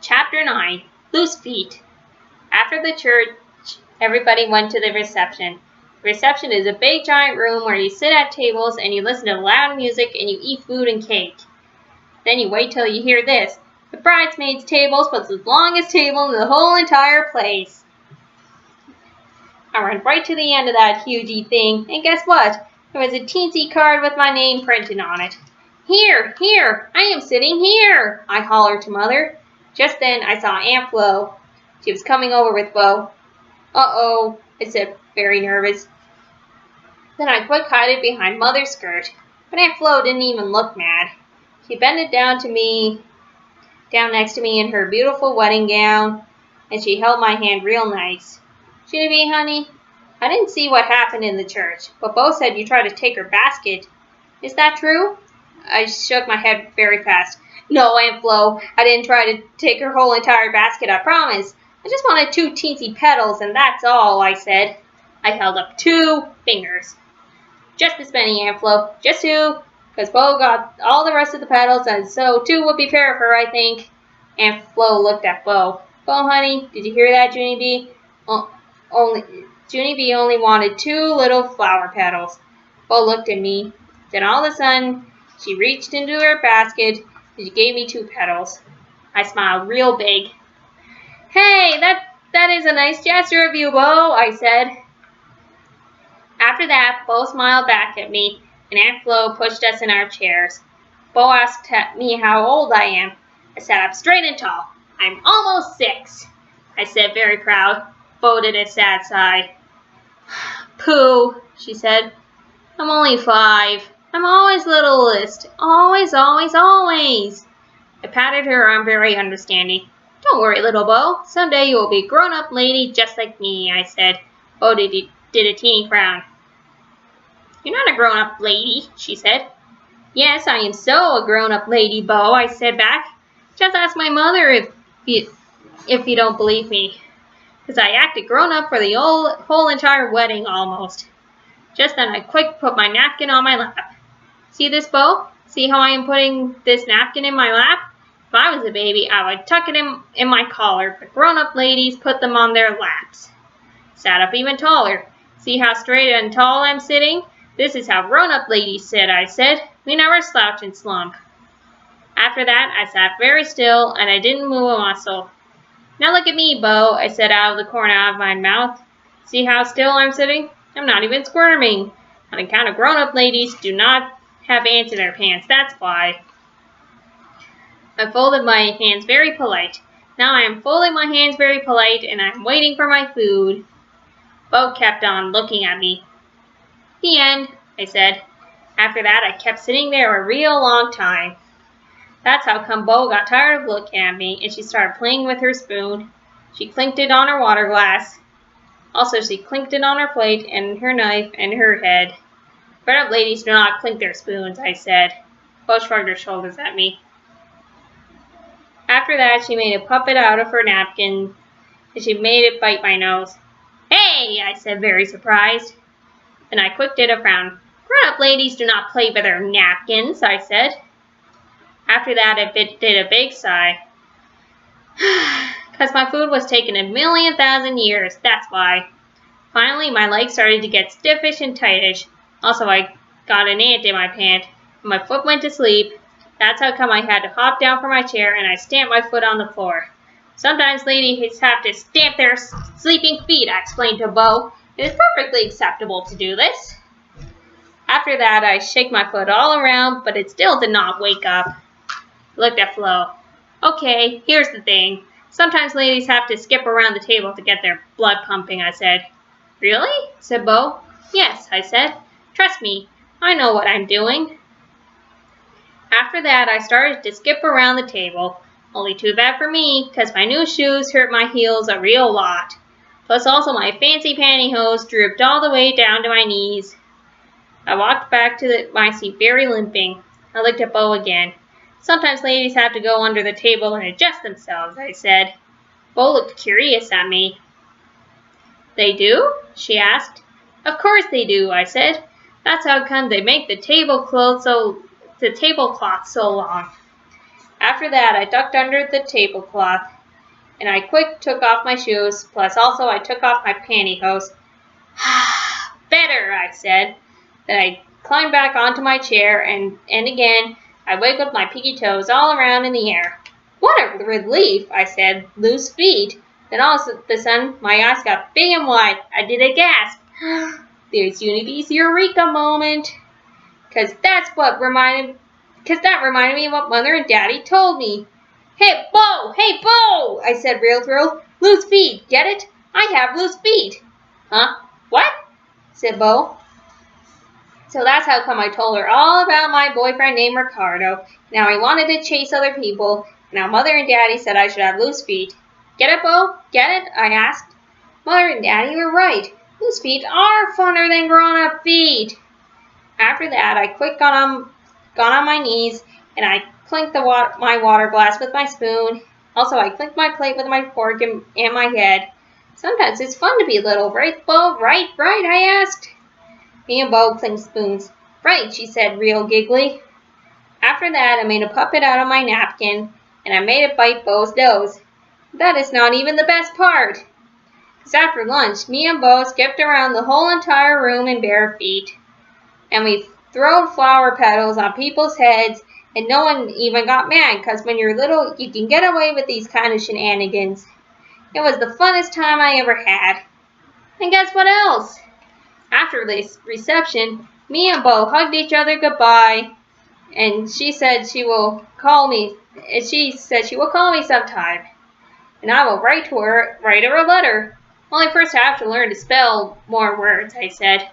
Chapter 9. Loose Feet. After the church, everybody went to the reception. The reception is a big giant room where you sit at tables and you listen to loud music and you eat food and cake. Then you wait till you hear this. The bridesmaids' tables was the longest table in the whole entire place. I went right to the end of that hugey thing, and guess what? There was a teensy card with my name printed on it. Here, I am sitting here, I hollered to Mother. Just then I saw Aunt Flo. She was coming over with Bo. Uh-oh, I said, very nervous. Then I quick hid behind Mother's skirt, but Aunt Flo didn't even look mad. She bended down next to me in her beautiful wedding gown, and she held my hand real nice. Junie, honey, I didn't see what happened in the church, but Bo said you tried to take her basket. Is that true? I shook my head very fast. No, Aunt Flo, I didn't try to take her whole entire basket, I promise. I just wanted 2 teensy petals, and that's all, I said. I held up 2 fingers. Just this many, Aunt Flo, just 2, because Bo got all the rest of the petals, and so 2 would be fair of her, I think. Aunt Flo looked at Bo. Bo, honey, did you hear that, Junie B? Junie B only wanted 2 little flower petals. Bo looked at me. Then all of a sudden, she reached into her basket and she gave me 2 petals. I smiled real big. Hey, that is a nice gesture of you, Bo, I said. After that, Bo smiled back at me, and Aunt Flo pushed us in our chairs. Bo asked me how old I am. I sat up straight and tall. I'm almost 6, I said, very proud. Bo did a sad sigh. Pooh, she said. I'm only 5. I'm always littlest. Always, always, always. I patted her arm very understanding. Don't worry, little Bo. Someday you will be a grown-up lady just like me, I said. Bo did a teeny frown. You're not a grown-up lady, she said. Yes, I am so a grown-up lady, Bo, I said back. Just ask my mother if you don't believe me. Because I acted grown-up for the whole entire wedding almost. Just then I quick put my napkin on my lap. See this, Bo? See how I am putting this napkin in my lap? If I was a baby, I would tuck it in my collar, but grown-up ladies put them on their laps. Sat up even taller. See how straight and tall I'm sitting? This is how grown-up ladies sit, I said. We never slouch and slump. After that, I sat very still, and I didn't move a muscle. Now look at me, Bo, I said out of the corner of my mouth. See how still I'm sitting? I'm not even squirming. On account of grown-up ladies do not have ants in their pants, that's why. I folded my hands very polite. Now I am folding my hands very polite, and I'm waiting for my food. Bo kept on looking at me. The end, I said. After that, I kept sitting there a real long time. That's how come Bo got tired of looking at me, and she started playing with her spoon. She clinked it on her water glass. Also, she clinked it on her plate, and her knife, and her head. Grown-up ladies do not clink their spoons, I said. Bo shrugged her shoulders at me. After that, she made a puppet out of her napkin, and she made it bite my nose. Hey, I said, very surprised. Then I quick did a frown. Grown-up ladies do not play with their napkins, I said. After that, I did a big sigh. Because my food was taken 1,000,000 years, that's why. Finally, my legs started to get stiffish and tightish. Also, I got an ant in my pant, and my foot went to sleep. That's how come I had to hop down from my chair, and I stamped my foot on the floor. Sometimes ladies have to stamp their sleeping feet, I explained to Bo. It is perfectly acceptable to do this. After that, I shook my foot all around, but it still did not wake up. I looked at Flo. Okay, here's the thing. Sometimes ladies have to skip around the table to get their blood pumping, I said. Really? Said Bo. Yes, I said. Trust me, I know what I'm doing. After that, I started to skip around the table. Only too bad for me, because my new shoes hurt my heels a real lot. Plus also my fancy pantyhose drooped all the way down to my knees. I walked back to my seat very limping. I looked at Bo again. Sometimes ladies have to go under the table and adjust themselves, I said. Bo looked curious at me. They do? She asked. Of course they do, I said. That's how come they make the tablecloth so long. After that, I ducked under the tablecloth, and I quick took off my shoes, plus also I took off my pantyhose. Better, I said. Then I climbed back onto my chair, and again, I wiggled my pinky toes all around in the air. What a relief, I said. Loose feet. Then all of a sudden, my eyes got big and wide. I did a gasp. There's Junie's eureka moment. Cause that reminded me of what Mother and Daddy told me. Hey, Bo! I said, real thrilled. Loose feet, get it? I have loose feet. Huh? What? Said Bo. So that's how come I told her all about my boyfriend named Ricardo. Now he wanted to chase other people. Now Mother and Daddy said I should have loose feet. Get it, Bo? Get it? I asked. Mother and Daddy were right. Loose feet are funner than grown-up feet. After that, I quick got on my knees, and I clinked my water glass with my spoon. Also, I clinked my plate with my fork and my head. Sometimes it's fun to be little, right, Bo? Right, I asked. Me and Bo clinked spoons. Right, she said, real giggly. After that, I made a puppet out of my napkin, and I made it bite Bo's nose. That is not even the best part. Because after lunch, me and Bo skipped around the whole entire room in bare feet. And we throwed flower petals on people's heads, and no one even got mad, because when you're little, you can get away with these kind of shenanigans. It was the funnest time I ever had. And guess what else? After the reception, me and Bo hugged each other goodbye, and she said she will call me sometime. And I will write her a letter. Only first I have to learn to spell more words, I said.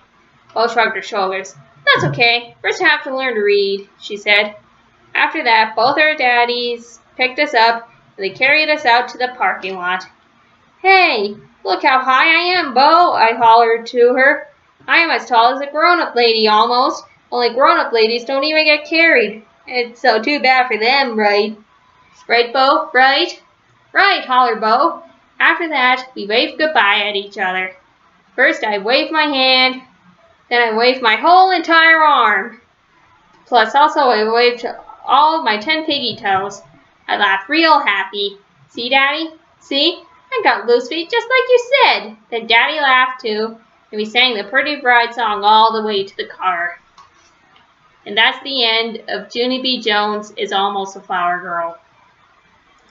Bo shrugged her shoulders. That's okay. First I have to learn to read, she said. After that, both our daddies picked us up, and they carried us out to the parking lot. Hey, look how high I am, Bo, I hollered to her. I am as tall as a grown-up lady, almost. Only grown-up ladies don't even get carried. It's so too bad for them, right? Right, Bo? Right? Right, hollered Bo. After that, we waved goodbye at each other. First I waved my hand, then I waved my whole entire arm. Plus also I waved all of my 10 piggy toes. I laughed real happy. See, Daddy? See? I got loose feet just like you said. Then Daddy laughed too, and we sang the Pretty Bride song all the way to the car. And that's the end of Junie B. Jones is Almost a Flower Girl.